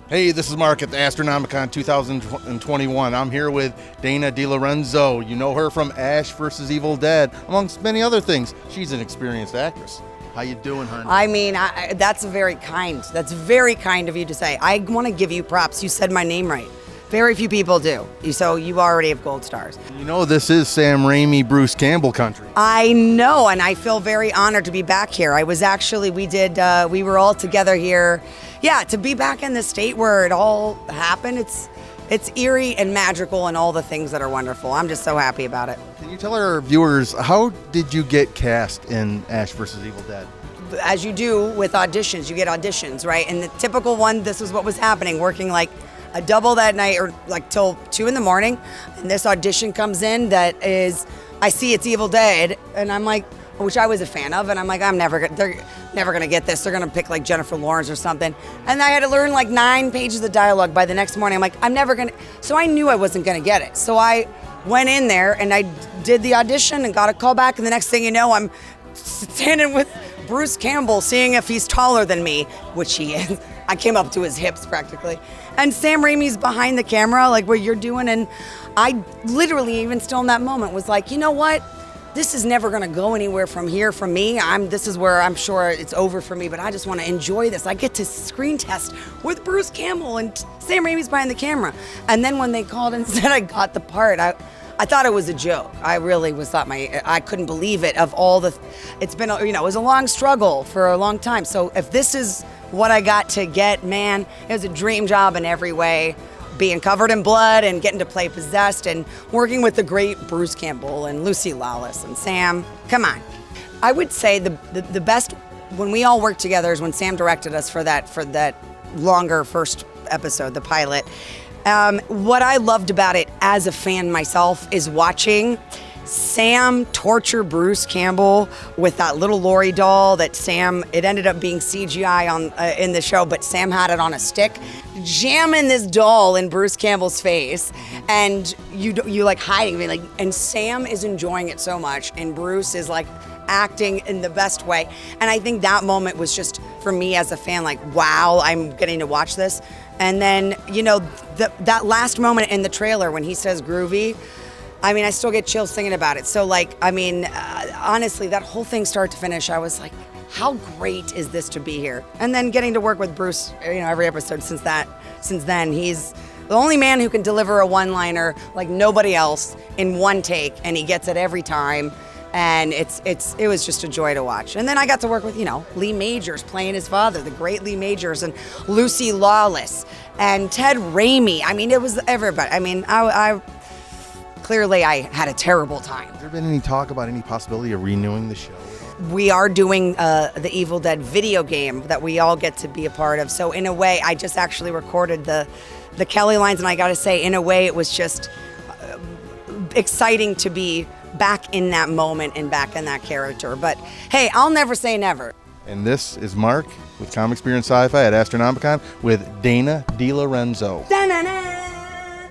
Hey, this is Mark at the Astronomicon 2021. I'm here with Dana DeLorenzo. You know her from Ash vs. Evil Dead, amongst many other things. She's an experienced actress. How you doing, honey? I mean, that's very kind. That's very kind of you to say. I want to give you props. You said my name right. Very few people do. So you already have gold stars. You know, this is Sam Raimi, Bruce Campbell country. I know, and I feel very honored to be back here. I was actually, we were all together here. Yeah, to be back in the state where it all happened, it's eerie and magical and all the things that are wonderful. I'm just so happy about it. Can you tell our viewers, how did you get cast in Ash vs. Evil Dead? As you do with auditions, you get auditions, right? And the typical one, this is what was happening, working like a double that night or like till 2 a.m. And this audition comes in that is, I see it's Evil Dead, and I'm like, which I was a fan of, and I'm like, they're never gonna get this. They're gonna pick like Jennifer Lawrence or something. And I had to learn like 9 pages of dialogue by the next morning. I'm like, I'm never gonna, so I knew I wasn't gonna get it. So I went in there and I did the audition and got a call back, and the next thing you know, I'm standing with Bruce Campbell, seeing if he's taller than me, which he is. I came up to his hips practically. And Sam Raimi's behind the camera, like what you're doing. And I literally, even still in that moment, was like, you know what? This is never gonna go anywhere from here from me. This is where I'm sure it's over for me, but I just wanna enjoy this. I get to screen test with Bruce Campbell and Sam Raimi's behind the camera. And then when they called and said I got the part, I thought it was a joke. I really I couldn't believe it. Of all it's been, it was a long struggle for a long time. So if this is what I got to get, man, it was a dream job in every way. Being covered in blood and getting to play possessed and working with the great Bruce Campbell and Lucy Lawless and Sam. Come on. I would say the best when we all worked together is when Sam directed us for that longer first episode, the pilot. What I loved about it as a fan myself is watching Sam torture Bruce Campbell with that little Lori doll that it ended up being CGI in the show, but Sam had it on a stick, jamming this doll in Bruce Campbell's face, and you like hiding, and Sam is enjoying it so much, and Bruce is like acting in the best way. And I think that moment was just, for me as a fan, like, wow, I'm getting to watch this. And then, that last moment in the trailer when he says groovy, I still get chills thinking about it. So honestly, that whole thing start to finish, I was like, how great is this to be here? And then getting to work with Bruce, every episode since then, he's the only man who can deliver a one-liner like nobody else in one take, and he gets it every time. And it was just a joy to watch. And then I got to work with, Lee Majors playing his father, the great Lee Majors, and Lucy Lawless, and Ted Raimi. It was everybody. I clearly I had a terrible time. Has there been any talk about any possibility of renewing the show? We are doing the Evil Dead video game that we all get to be a part of. So in a way, I just actually recorded the Kelly lines, and I got to say, in a way, it was just exciting to be back in that moment and back in that character. But hey, I'll never say never. And this is Mark with Comic Experience Sci-Fi at Astronomicon with Dana DeLorenzo. Da-na-na.